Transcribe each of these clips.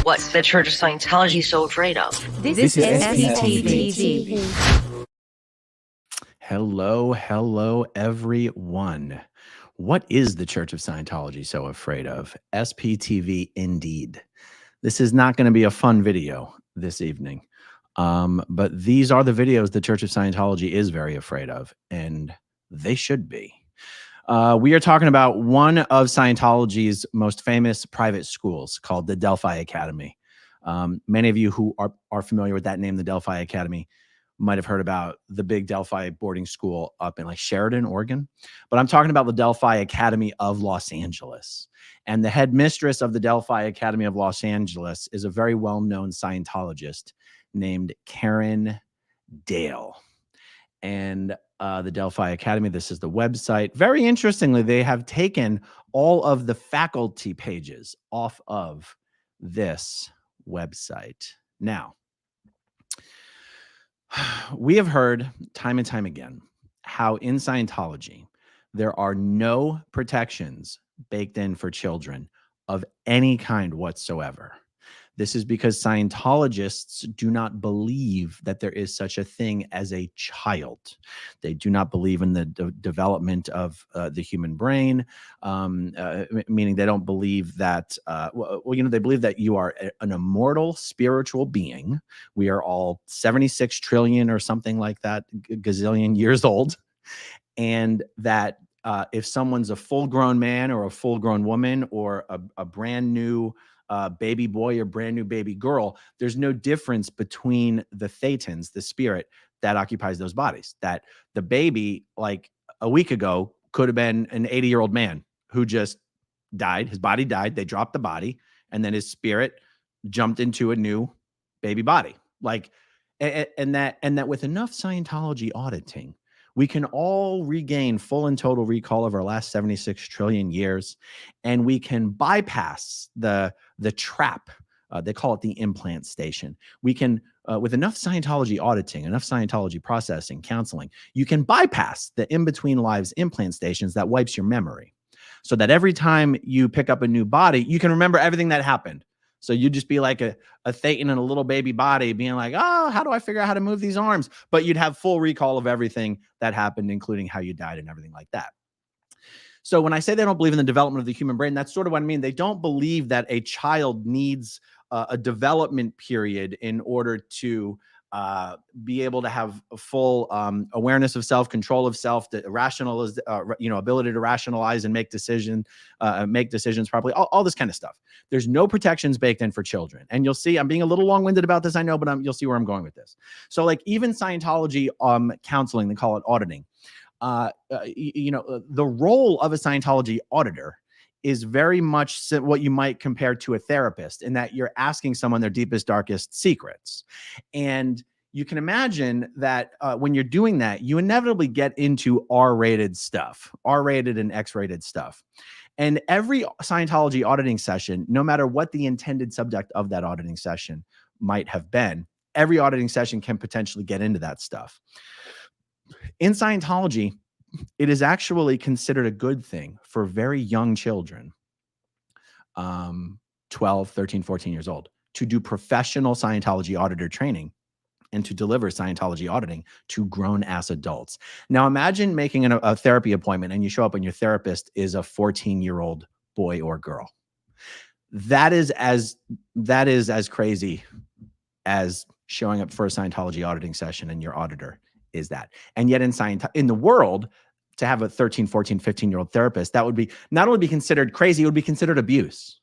What's the Church of Scientology so afraid of? This is SPTV. Hello, everyone. What is the Church of Scientology so afraid of? SPTV indeed. This is not going to be a fun video this evening, but these are the videos the Church of Scientology is very afraid of, and they should be. We are talking about one of Scientology's most famous private schools called the Delphi Academy. Many of you who are familiar with that name, the Delphi Academy, might have heard about the big Delphi boarding school up in like Sheridan, Oregon. But I'm talking about the Delphi Academy of Los Angeles. And the headmistress of the Delphi Academy of Los Angeles is a very well-known Scientologist named Karen Dale. And the Delphi Academy, this is the website. Very interestingly, they have taken all of the faculty pages off of this website. Now, we have heard time and time again how in Scientology, there are no protections baked in for children of any kind whatsoever. This is because Scientologists do not believe that there is such a thing as a child. They do not believe in the development of the human brain, meaning they don't believe that, they believe that you are an immortal spiritual being. We are all 76 trillion or something like that, gazillion years old. And that if someone's a full-grown man or a full-grown woman or a brand new baby boy or brand new baby girl, there's no difference between the thetans, the spirit that occupies those bodies. That the baby, like a week ago, could have been an 80-year-old man who just died. His body died. They dropped the body, and then his spirit jumped into a new baby body. Like, and that with enough Scientology auditing, we can all regain full and total recall of our last 76 trillion years, and we can bypass the trap. They call it the implant station. We can, with enough Scientology auditing, enough Scientology processing, counseling, you can bypass the in-between lives implant stations that wipes your memory, so that every time you pick up a new body, you can remember everything that happened. So you just be like a thetan in a little baby body being like, oh, how do I figure out how to move these arms? But you'd have full recall of everything that happened, including how you died and everything like that. So when I say they don't believe in the development of the human brain, that's sort of what I mean. They don't believe that a child needs a development period in order to be able to have a full awareness of self, control of self, ability to rationalize and make decisions properly, all this kind of stuff. There's no protections baked in for children. And you'll see, I'm being a little long-winded about this, I know, but you'll see where I'm going with this. So like even Scientology counseling, they call it auditing. The role of a Scientology auditor is very much what you might compare to a therapist, in that you're asking someone their deepest, darkest secrets. And you can imagine that when you're doing that, you inevitably get into R-rated stuff, R-rated and X-rated stuff. And every Scientology auditing session, no matter what the intended subject of that auditing session might have been, every auditing session can potentially get into that stuff. In Scientology, it is actually considered a good thing for very young children, 12, 13, 14 years old, to do professional Scientology auditor training and to deliver Scientology auditing to grown-ass adults. Now imagine making a therapy appointment and you show up and your therapist is a 14-year-old boy or girl. That is as crazy as showing up for a Scientology auditing session and your auditor is that. And yet in the world, to have a 13, 14, 15-year-old therapist, that would be not only be considered crazy, it would be considered abuse.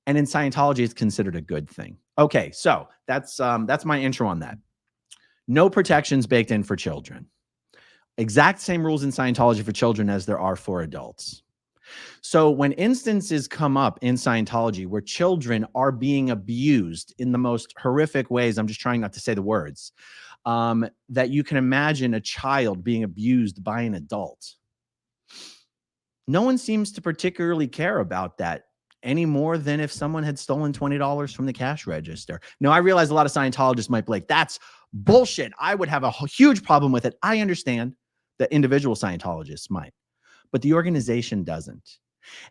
And in Scientology, it's considered a good thing. Okay, so that's my intro on that. No protections baked in for children. Exact same rules in Scientology for children as there are for adults. So when instances come up in Scientology where children are being abused in the most horrific ways, I'm just trying not to say the words, that you can imagine a child being abused by an adult. No one seems to particularly care about that any more than if someone had stolen $20 from the cash register. Now, I realize a lot of Scientologists might be like, that's bullshit. I would have a huge problem with it. I understand that individual Scientologists might, but the organization doesn't.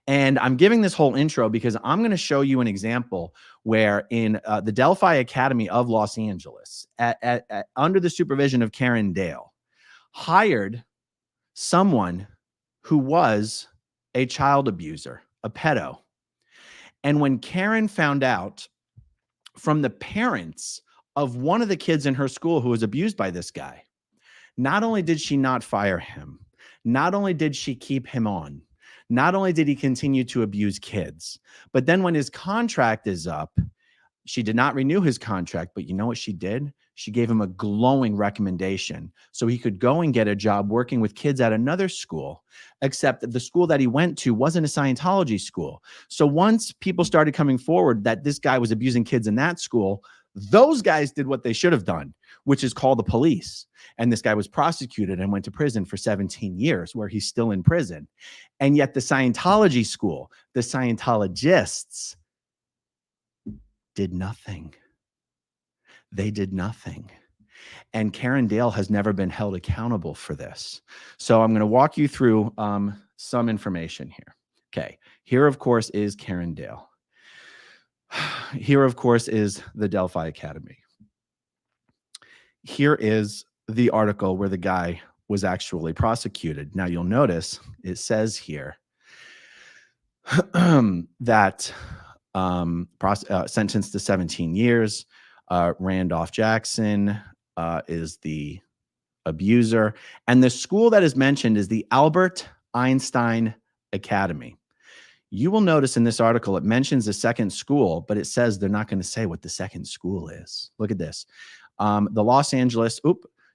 And I'm giving this whole intro because I'm going to show you an example where in the Delphi Academy of Los Angeles, under the supervision of Karen Dale, hired someone who was a child abuser, a pedo. And when Karen found out from the parents of one of the kids in her school who was abused by this guy, not only did she not fire him, not only did she keep him on, not only did he continue to abuse kids, but then when his contract is up, she did not renew his contract. But you know what she did? She gave him a glowing recommendation so he could go and get a job working with kids at another school, except that the school that he went to wasn't a Scientology school. So once people started coming forward that this guy was abusing kids in that school, those guys did what they should have done, which is call the police. And this guy was prosecuted and went to prison for 17 years, where he's still in prison. And yet the Scientology school, the Scientologists, did nothing. They did nothing. And Karen Dale has never been held accountable for this. So I'm going to walk you through some information here. Okay. Here, of course, is Karen Dale. Here, of course, is the Delphi Academy. Here is the article where the guy was actually prosecuted. Now, you'll notice it says here that sentenced to 17 years. Randolph Jackson is the abuser. And the school that is mentioned is the Albert Einstein Academy. You will notice in this article, it mentions a second school, but it says they're not going to say what the second school is. Look at this. The Los Angeles,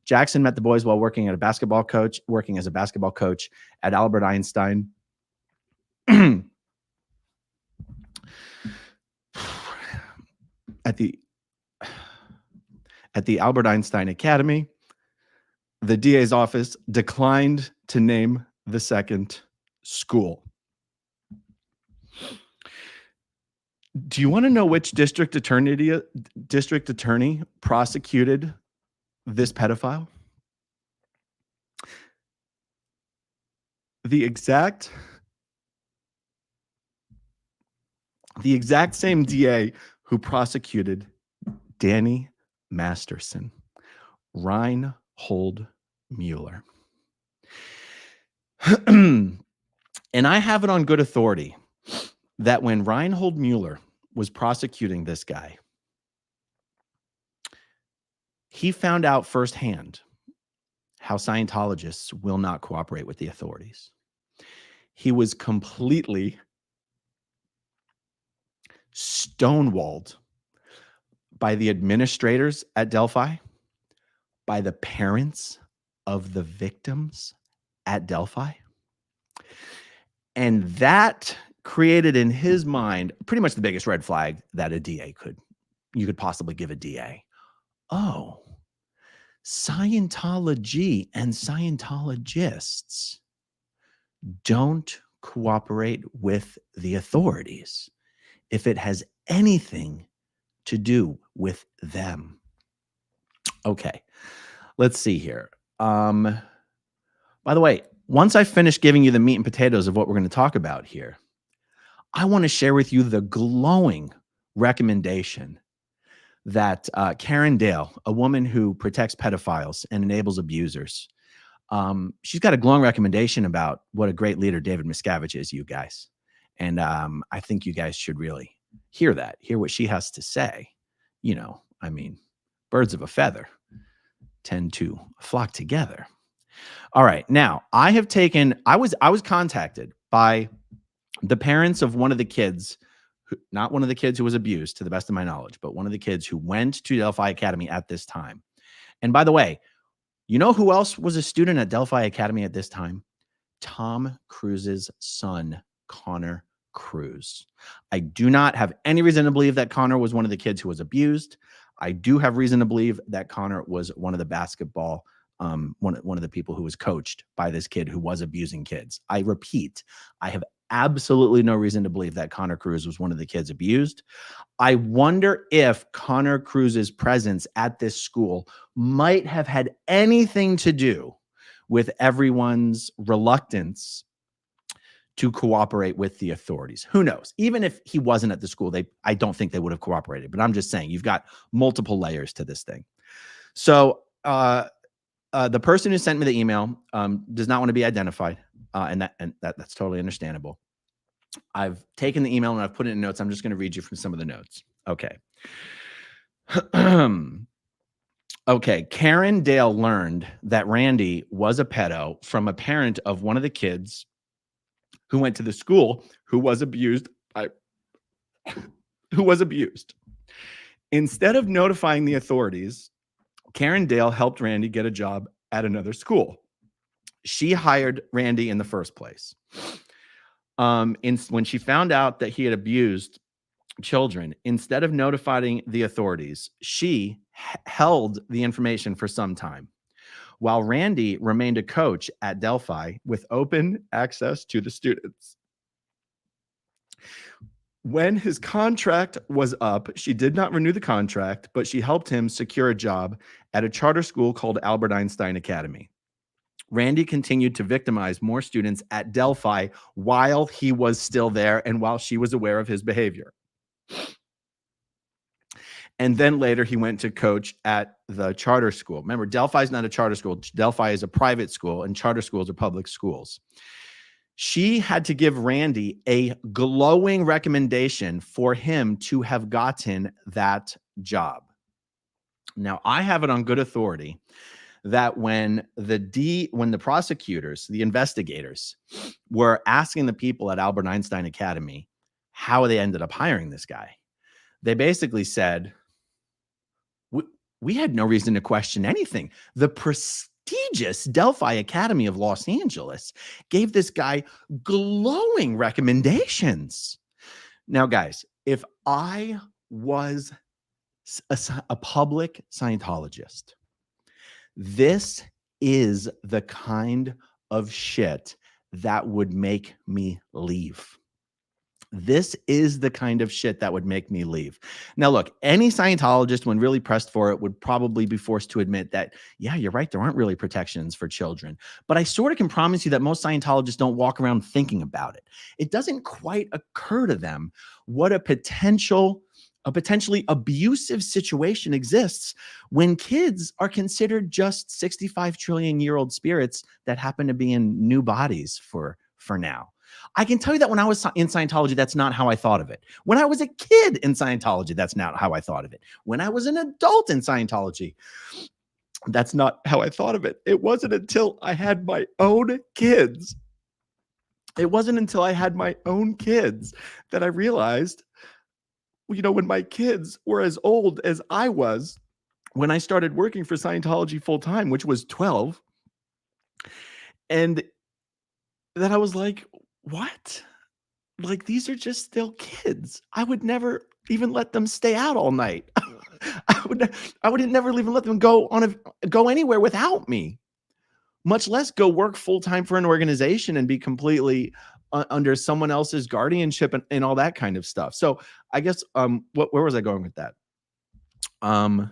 Jackson met the boys while working as a basketball coach at Albert Einstein. At the Albert Einstein Academy, the DA's office declined to name the second school. Do you want to know which district attorney prosecuted this pedophile? The exact same DA who prosecuted Danny Masterson, Reinhold Mueller. And I have it on good authority that when Reinhold Mueller was prosecuting this guy, he found out firsthand how Scientologists will not cooperate with the authorities. He was completely stonewalled by the administrators at Delphi, by the parents of the victims at Delphi. And that created in his mind pretty much the biggest red flag that you could possibly give a DA. Oh, Scientology and Scientologists don't cooperate with the authorities if it has anything to do with them. Okay, let's see here. By the way, once I finish giving you the meat and potatoes of what we're going to talk about here, I want to share with you the glowing recommendation that Karen Dale, a woman who protects pedophiles and enables abusers, she's got a glowing recommendation about what a great leader David Miscavige is, you guys. And I think you guys should really hear what she has to say. You know, I mean, birds of a feather tend to flock together. All right. Now, I was contacted by the parents of one of the kids, not one of the kids who was abused, to the best of my knowledge, but one of the kids who went to Delphi Academy at this time. And by the way, you know who else was a student at Delphi Academy at this time? Tom Cruise's son, Connor Cruise. I do not have any reason to believe that Connor was one of the kids who was abused. I do have reason to believe that Connor was one of the basketball, one of the people who was coached by this kid who was abusing kids. I repeat, I have absolutely no reason to believe that Connor Cruise was one of the kids abused. I wonder if Connor Cruise's presence at this school might have had anything to do with everyone's reluctance to cooperate with the authorities. Who knows? Even if he wasn't at the school, I don't think they would have cooperated. But I'm just saying, you've got multiple layers to this thing. So the person who sent me the email does not want to be identified, and that's totally understandable. I've taken the email and I've put it in notes. I'm just going to read you from some of the notes. Okay. Okay. Karen Dale learned that Randy was a pedo from a parent of one of the kids who went to the school who was abused. Instead of notifying the authorities, Karen Dale helped Randy get a job at another school. She hired Randy in the first place. When she found out that he had abused children, instead of notifying the authorities, she held the information for some time, while Randy remained a coach at Delphi with open access to the students. When his contract was up, she did not renew the contract, but she helped him secure a job at a charter school called Albert Einstein Academy. Randy continued to victimize more students at Delphi while he was still there and while she was aware of his behavior. And then later he went to coach at the charter school. Remember, Delphi is not a charter school. Delphi is a private school, and charter schools are public schools. She had to give Randy a glowing recommendation for him to have gotten that job. Now, I have it on good authority that when the prosecutors, the investigators, were asking the people at Albert Einstein Academy how they ended up hiring this guy, they basically said, we had no reason to question anything. The prestigious Delphi Academy of Los Angeles gave this guy glowing recommendations. Now, guys, if I was a public Scientologist, this is the kind of shit that would make me leave. This is the kind of shit that would make me leave. Now, look, any Scientologist, when really pressed for it, would probably be forced to admit that, yeah, you're right, there aren't really protections for children. But I sort of can promise you that most Scientologists don't walk around thinking about it. It doesn't quite occur to them what a potentially abusive situation exists when kids are considered just 65 trillion-year-old spirits that happen to be in new bodies for now. I can tell you that when I was in Scientology, that's not how I thought of it. When I was a kid in Scientology, that's not how I thought of it. When I was an adult in Scientology, that's not how I thought of it. It wasn't until I had my own kids. It wasn't until I had my own kids that I realized, you know, when my kids were as old as I was when I started working for Scientology full time, which was 12. And then I was like, what? Like, these are just still kids. I would never even let them stay out all night. I would never even let them go anywhere without me, much less go work full time for an organization and be completely under someone else's guardianship and all that kind of stuff. So I guess, where was I going with that? I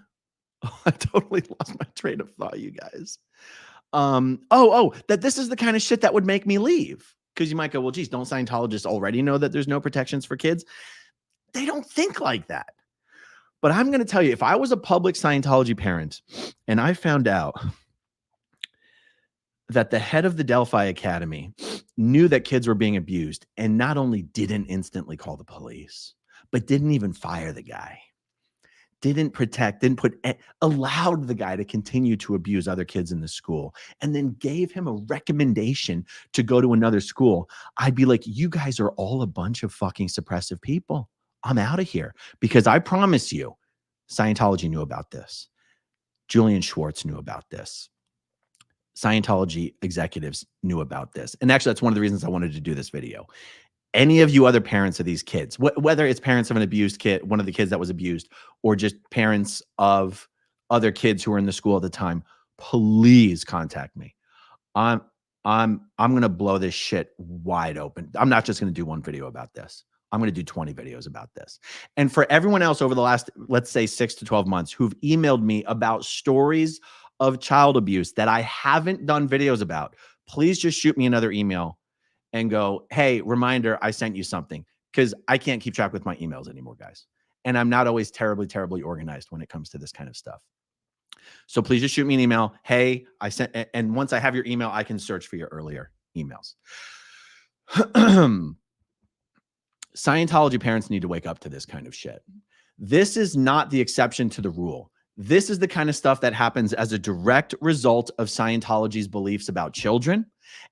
totally lost my train of thought, you guys. That this is the kind of shit that would make me leave. Because you might go, well, geez, don't Scientologists already know that there's no protections for kids? They don't think like that. But I'm going to tell you, if I was a public Scientology parent and I found out that the head of the Delphi Academy knew that kids were being abused and not only didn't instantly call the police, but didn't even fire the guy, allowed the guy to continue to abuse other kids in the school, and then gave him a recommendation to go to another school, I'd be like, you guys are all a bunch of fucking suppressive people. I'm out of here. Because I promise you, Scientology knew about this. Julian Schwartz knew about this. Scientology executives knew about this. And actually, that's one of the reasons I wanted to do this video. Any of you other parents of these kids, whether it's parents of an abused kid, one of the kids that was abused, or just parents of other kids who were in the school at the time, please contact me. I'm going to blow this shit wide open. I'm not just going to do one video about this. I'm going to do 20 videos about this. And for everyone else over the last, let's say 6 to 12 months who've emailed me about stories of child abuse that I haven't done videos about, please just shoot me another email and go, hey, reminder, I sent you something, because I can't keep track with my emails anymore, guys. And I'm not always terribly organized when it comes to this kind of stuff. So please just shoot me an email. Hey, I sent, and once I have your email, I can search for your earlier emails. Scientology parents need to wake up to this kind of shit. This is not the exception to the rule. This is the kind of stuff that happens as a direct result of Scientology's beliefs about children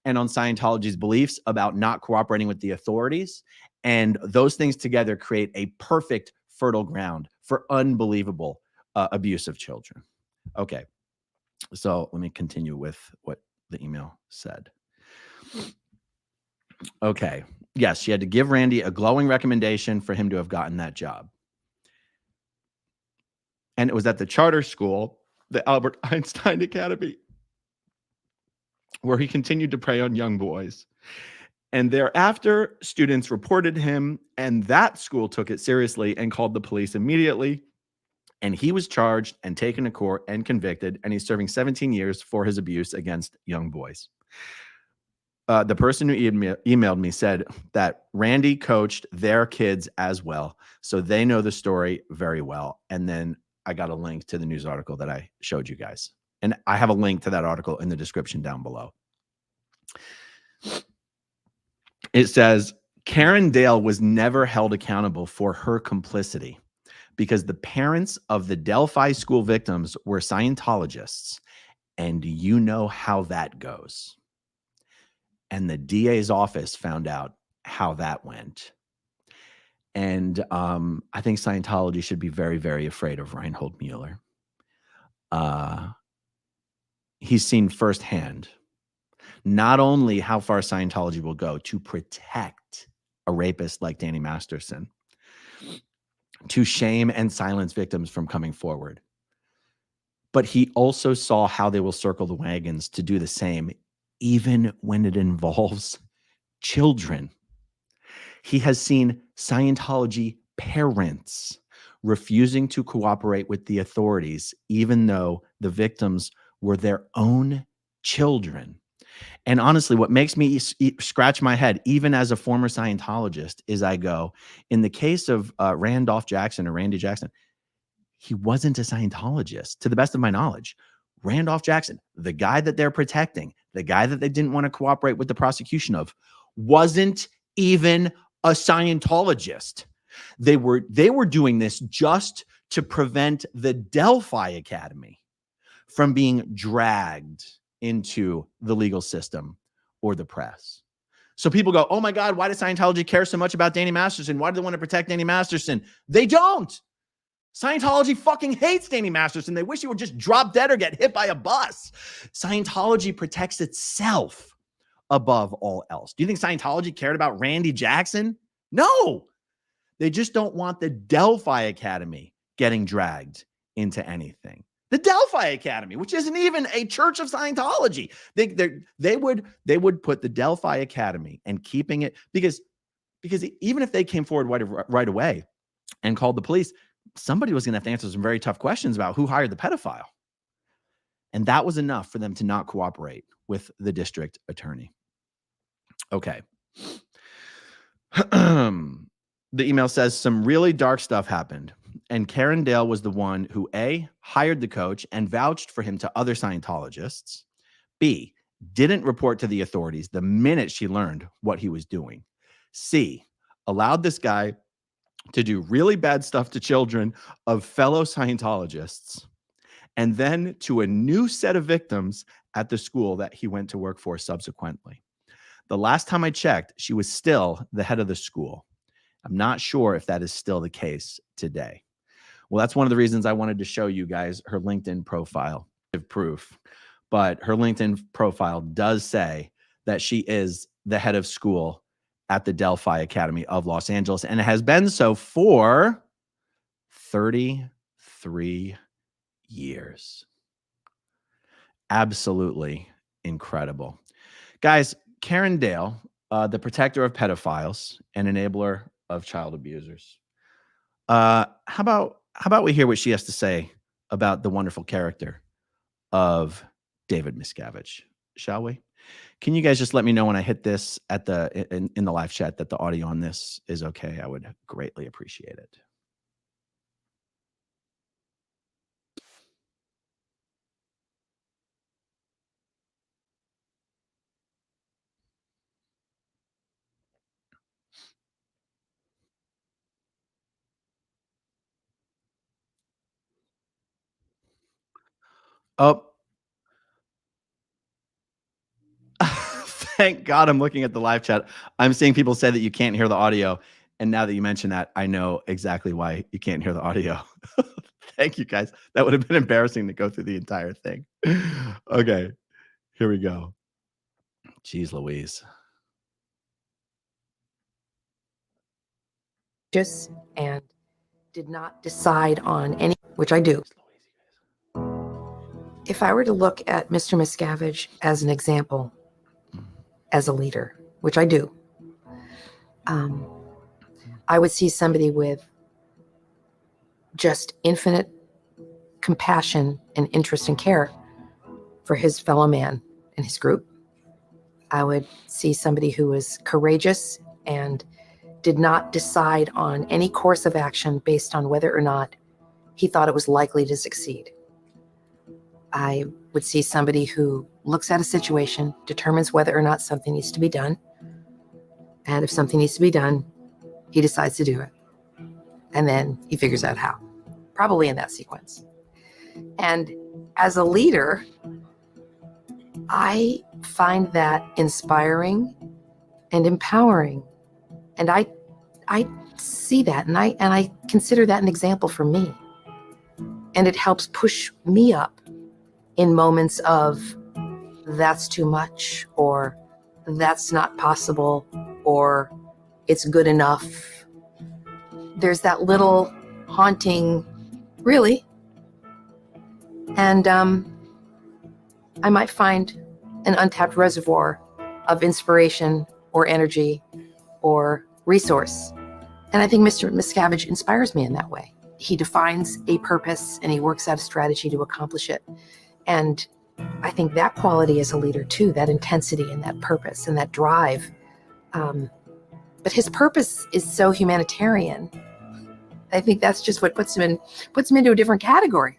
and on Scientology's beliefs about not cooperating with the authorities. And those things together create a perfect fertile ground for unbelievable abuse of children. Okay, so let me continue with what the email said. Okay, yes, she had to give Randy a glowing recommendation for him to have gotten that job. And it was at the charter school, the Albert Einstein Academy, where he continued to prey on young boys. And thereafter, students reported him, and that school took it seriously and called the police immediately. And he was charged and taken to court and convicted, and he's serving 17 years for his abuse against young boys. The person who emailed me said that Randy coached their kids as well, so they know the story very well. And then I got a link to the news article that I showed you guys. And I have a link to that article in the description down below. It says, Karen Dale was never held accountable for her complicity because the parents of the Delphi school victims were Scientologists. And you know how that goes. And the DA's office found out how that went. And I think Scientology should be very, very afraid of Reinhold Mueller. He's seen firsthand not only how far Scientology will go to protect a rapist like Danny Masterson, to shame and silence victims from coming forward, but he also saw how they will circle the wagons to do the same, even when it involves children. He has seen Scientology parents refusing to cooperate with the authorities, even though the victims were their own children. And honestly, what makes me scratch my head, even as a former Scientologist, is I go, in the case of Randy Jackson, he wasn't a Scientologist, to the best of my knowledge. Randolph Jackson, the guy that they're protecting, the guy that they didn't want to cooperate with the prosecution of, wasn't even a Scientologist. They were doing this just to prevent the Delphi Academy from being dragged into the legal system or the press. So people go, oh my God, why does Scientology care so much about Danny Masterson? Why do they want to protect Danny Masterson? They don't. Scientology fucking hates Danny Masterson. They wish he would just drop dead or get hit by a bus. Scientology protects itself above all else. Do you think Scientology cared about Randy Jackson? No. They just don't want the Delphi Academy getting dragged into anything. The Delphi Academy, which isn't even a church of Scientology. They would put the Delphi Academy and keeping it, because even if they came forward right away and called the police, somebody was going to have to answer some very tough questions about who hired the pedophile. And that was enough for them to not cooperate with the district attorney. Okay. The email says some really dark stuff happened, and Karen Dale was the one who A, hired the coach and vouched for him to other Scientologists, B, didn't report to the authorities the minute she learned what he was doing, C, allowed this guy to do really bad stuff to children of fellow Scientologists, and then to a new set of victims at the school that he went to work for subsequently. The last time I checked, she was still the head of the school. I'm not sure if that is still the case today. Well, that's one of the reasons I wanted to show you guys her LinkedIn profile of proof. But her LinkedIn profile does say that she is the head of school at the Delphi Academy of Los Angeles, and it has been so for 33 years. Absolutely incredible. Guys, Karen Dale, the protector of pedophiles and enabler of child abusers. How about we hear what she has to say about the wonderful character of David Miscavige, shall we? Can you guys just let me know when I hit this at in the live chat that the audio on this is okay? I would greatly appreciate it. Oh, thank God I'm looking at the live chat. I'm seeing people say that you can't hear the audio. And now that you mention that, I know exactly why you can't hear the audio. Thank you, guys. That would have been embarrassing to go through the entire thing. Okay, here we go. Jeez Louise. Just and did not decide on any, which I do. If I were to look at Mr. Miscavige as an example, as a leader, which I do, I would see somebody with just infinite compassion and interest and care for his fellow man and his group. I would see somebody who was courageous and did not decide on any course of action based on whether or not he thought it was likely to succeed. I would see somebody who looks at a situation, determines whether or not something needs to be done, and if something needs to be done, he decides to do it. And then he figures out how, probably in that sequence. And as a leader, I find that inspiring and empowering. And I see that, and I consider that an example for me. And it helps push me up in moments of that's too much, or that's not possible, or it's good enough. There's that little haunting, really. And I might find an untapped reservoir of inspiration or energy or resource. And I think Mr. Miscavige inspires me in that way. He defines a purpose and he works out a strategy to accomplish it. And I think that quality as a leader too, that intensity and that purpose and that drive. But his purpose is so humanitarian. I think that's just what puts him into a different category.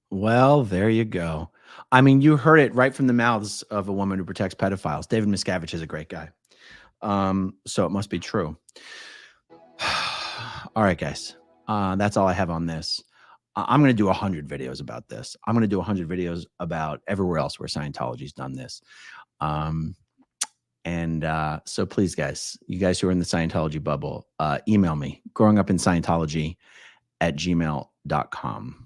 Well, there you go. I mean, you heard it right from the mouths of a woman who protects pedophiles. David Miscavige is a great guy. So it must be true. All right, guys. That's all I have on this. I'm going to do 100 videos about this. I'm going to do 100 videos about everywhere else where Scientology's done this. So please, guys, you guys who are in the Scientology bubble, email me, growingupinScientology@gmail.com.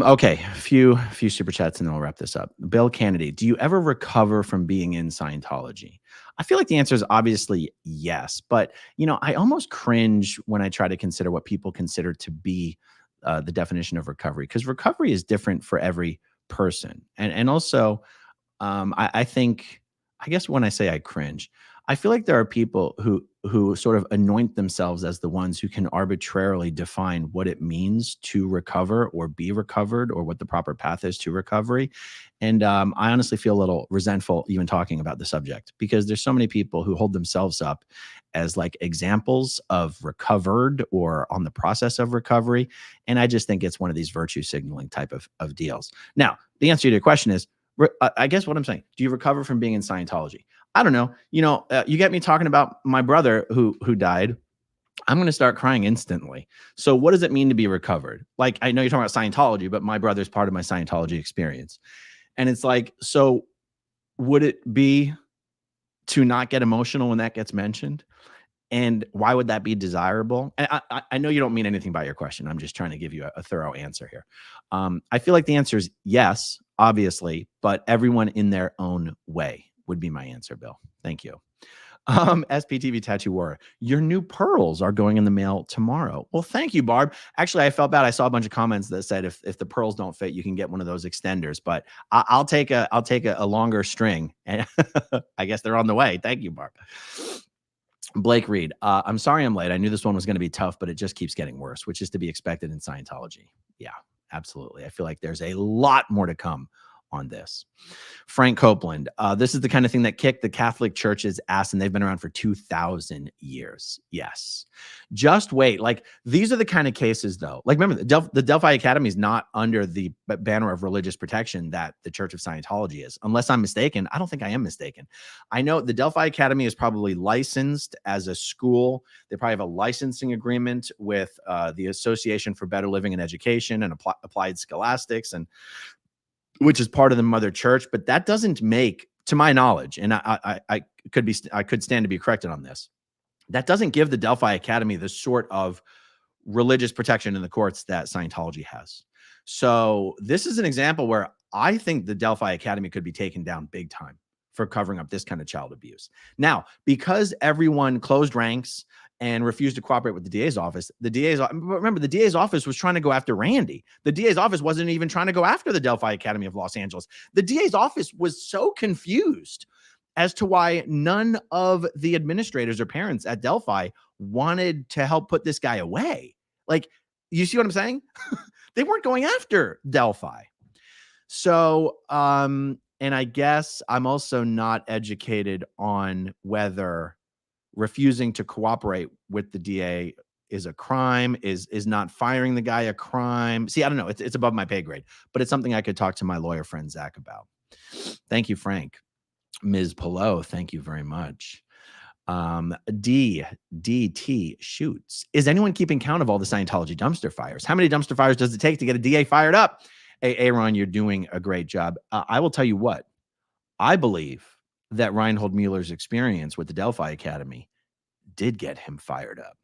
Okay, a few super chats and then we'll wrap this up. Bill Kennedy, do you ever recover from being in Scientology? I feel like the answer is obviously yes, but I almost cringe when I try to consider what people consider to be the definition of recovery, because recovery is different for every person. And also, I guess when I say I cringe, I feel like there are people who sort of anoint themselves as the ones who can arbitrarily define what it means to recover or be recovered, or what the proper path is to recovery. And I honestly feel a little resentful even talking about the subject, because there's so many people who hold themselves up as like examples of recovered or on the process of recovery. And I just think it's one of these virtue signaling type of deals. Now, the answer to your question is, I guess what I'm saying, do you recover from being in Scientology? I don't know. You get me talking about my brother who died, I'm going to start crying instantly. So what does it mean to be recovered? Like, I know you're talking about Scientology, but my brother's part of my Scientology experience. And it's like, so would it be to not get emotional when that gets mentioned? And why would that be desirable? And I know you don't mean anything by your question. I'm just trying to give you a thorough answer here. I feel like the answer is yes, obviously, but everyone in their own way would be my answer, Bill. Thank you. SPTV Tattoo Warrior, your new pearls are going in the mail tomorrow. Well, thank you, Barb. Actually, I felt bad. I saw a bunch of comments that said if the pearls don't fit, you can get one of those extenders. But I'll take a longer string, and I guess they're on the way. Thank you, Barb. Blake Reed, I'm sorry I'm late. I knew this one was going to be tough, but it just keeps getting worse, which is to be expected in Scientology. Yeah, absolutely. I feel like there's a lot more to come on this. Frank Copeland, this is the kind of thing that kicked the Catholic Church's ass, and they've been around for 2,000 years. Yes. Just wait. Like, these are the kind of cases, though. Like, remember, the Delphi Academy is not under the banner of religious protection that the Church of Scientology is. Unless I'm mistaken. I don't think I am mistaken. I know the Delphi Academy is probably licensed as a school. They probably have a licensing agreement with the Association for Better Living and Education and Applied Scholastics, and which is part of the mother church, but that doesn't make, to my knowledge, and I could stand to be corrected on this, that doesn't give the Delphi Academy the sort of religious protection in the courts that Scientology has. So this is an example where I think the Delphi Academy could be taken down big time for covering up this kind of child abuse. Now, because everyone closed ranks and refused to cooperate with the DA's office. Remember, the DA's office was trying to go after Randy. The DA's office wasn't even trying to go after the Delphi Academy of Los Angeles. The DA's office was so confused as to why none of the administrators or parents at Delphi wanted to help put this guy away. Like, you see what I'm saying? They weren't going after Delphi. So, and I guess I'm also not educated on whether refusing to cooperate with the DA is a crime, is not firing the guy a crime. See, I don't know. It's above my pay grade, but it's something I could talk to my lawyer friend, Zach, about. Thank you, Frank. Ms. Pillow, thank you very much. DDT shoots. Is anyone keeping count of all the Scientology dumpster fires? How many dumpster fires does it take to get a DA fired up? Hey, Aaron, you're doing a great job. I will tell you what, I believe that Reinhold Mueller's experience with the Delphi Academy did get him fired up.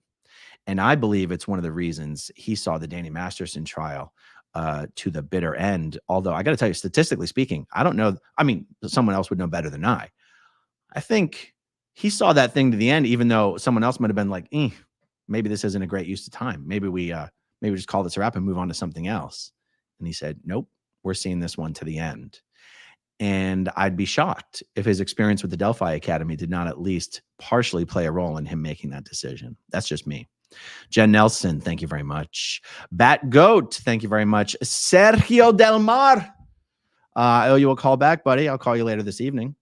And I believe it's one of the reasons he saw the Danny Masterson trial to the bitter end. Although I got to tell you, statistically speaking, I don't know. I mean, someone else would know better than I. I think he saw that thing to the end, even though someone else might have been like, maybe this isn't a great use of time. Maybe we just call this a wrap and move on to something else. And he said, nope, we're seeing this one to the end. And I'd be shocked if his experience with the Delphi Academy did not at least partially play a role in him making that decision. That's just me. Jen Nelson, thank you very much. Bat Goat, thank you very much. Sergio Del Mar, I owe you a call back, buddy. I'll call you later this evening.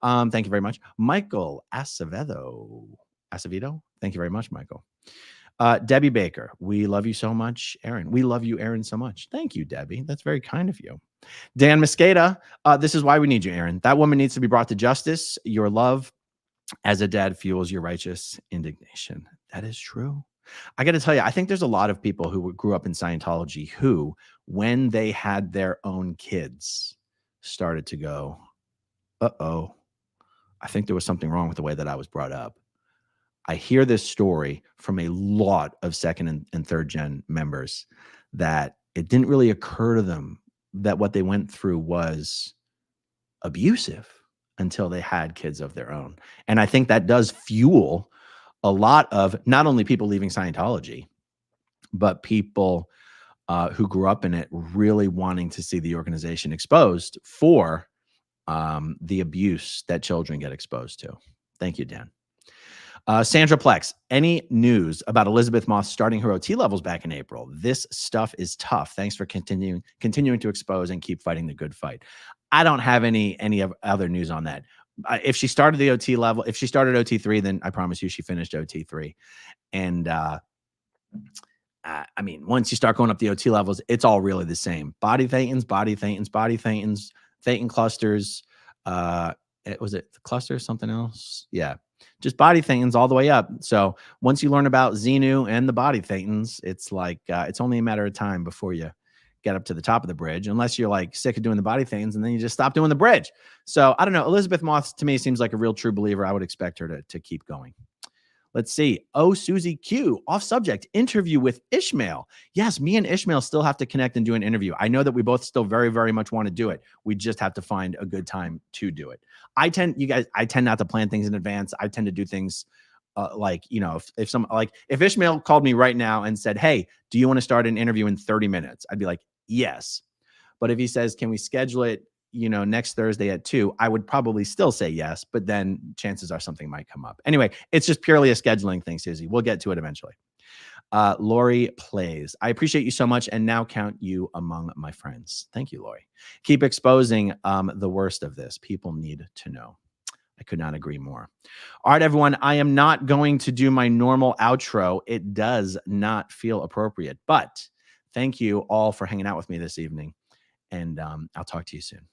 Thank you very much. Michael Acevedo, thank you very much, Michael. Debbie Baker, we love you so much, Aaron. We love you, Aaron, so much. Thank you, Debbie. That's very kind of you. Dan Mosqueda, this is why we need you, Aaron. That woman needs to be brought to justice. Your love as a dad fuels your righteous indignation. That is true. I got to tell you, I think there's a lot of people who grew up in Scientology who, when they had their own kids, started to go, uh-oh, I think there was something wrong with the way that I was brought up. I hear this story from a lot of second and third gen members that it didn't really occur to them that what they went through was abusive until they had kids of their own. And I think that does fuel a lot of not only people leaving Scientology, but people who grew up in it really wanting to see the organization exposed for the abuse that children get exposed to. Thank you, Dan. Sandra Plex, any news about Elizabeth Moss starting her OT levels back in April? This stuff is tough. Thanks for continuing to expose and keep fighting the good fight. I don't have any other news on that. If she started the OT level, if she started OT3, then I promise you she finished OT3. And I mean, once you start going up the OT levels, it's all really the same. Body thetans, thetan clusters. Was it the cluster, something else? Yeah. Just body thetans all the way up. So once you learn about Xenu and the body thetans, it's like it's only a matter of time before you get up to the top of the bridge, unless you're like sick of doing the body thetans and then you just stop doing the bridge. So I don't know. Elizabeth Moss to me seems like a real true believer. I would expect her to keep going. Let's see. Oh, Susie Q, off subject, interview with Ishmael. Yes, me and Ishmael still have to connect and do an interview. I know that we both still very, very much want to do it. We just have to find a good time to do it. I tend not to plan things in advance. I tend to do things like, you know, if Ishmael called me right now and said, hey, do you want to start an interview in 30 minutes? I'd be like, yes. But if he says, can we schedule it next Thursday at 2, I would probably still say yes, but then chances are something might come up. Anyway, it's just purely a scheduling thing, Susie. We'll get to it eventually. Lori plays. I appreciate you so much, and now count you among my friends. Thank you, Lori. Keep exposing the worst of this. People need to know. I could not agree more. All right, everyone. I am not going to do my normal outro. It does not feel appropriate, but thank you all for hanging out with me this evening, and I'll talk to you soon.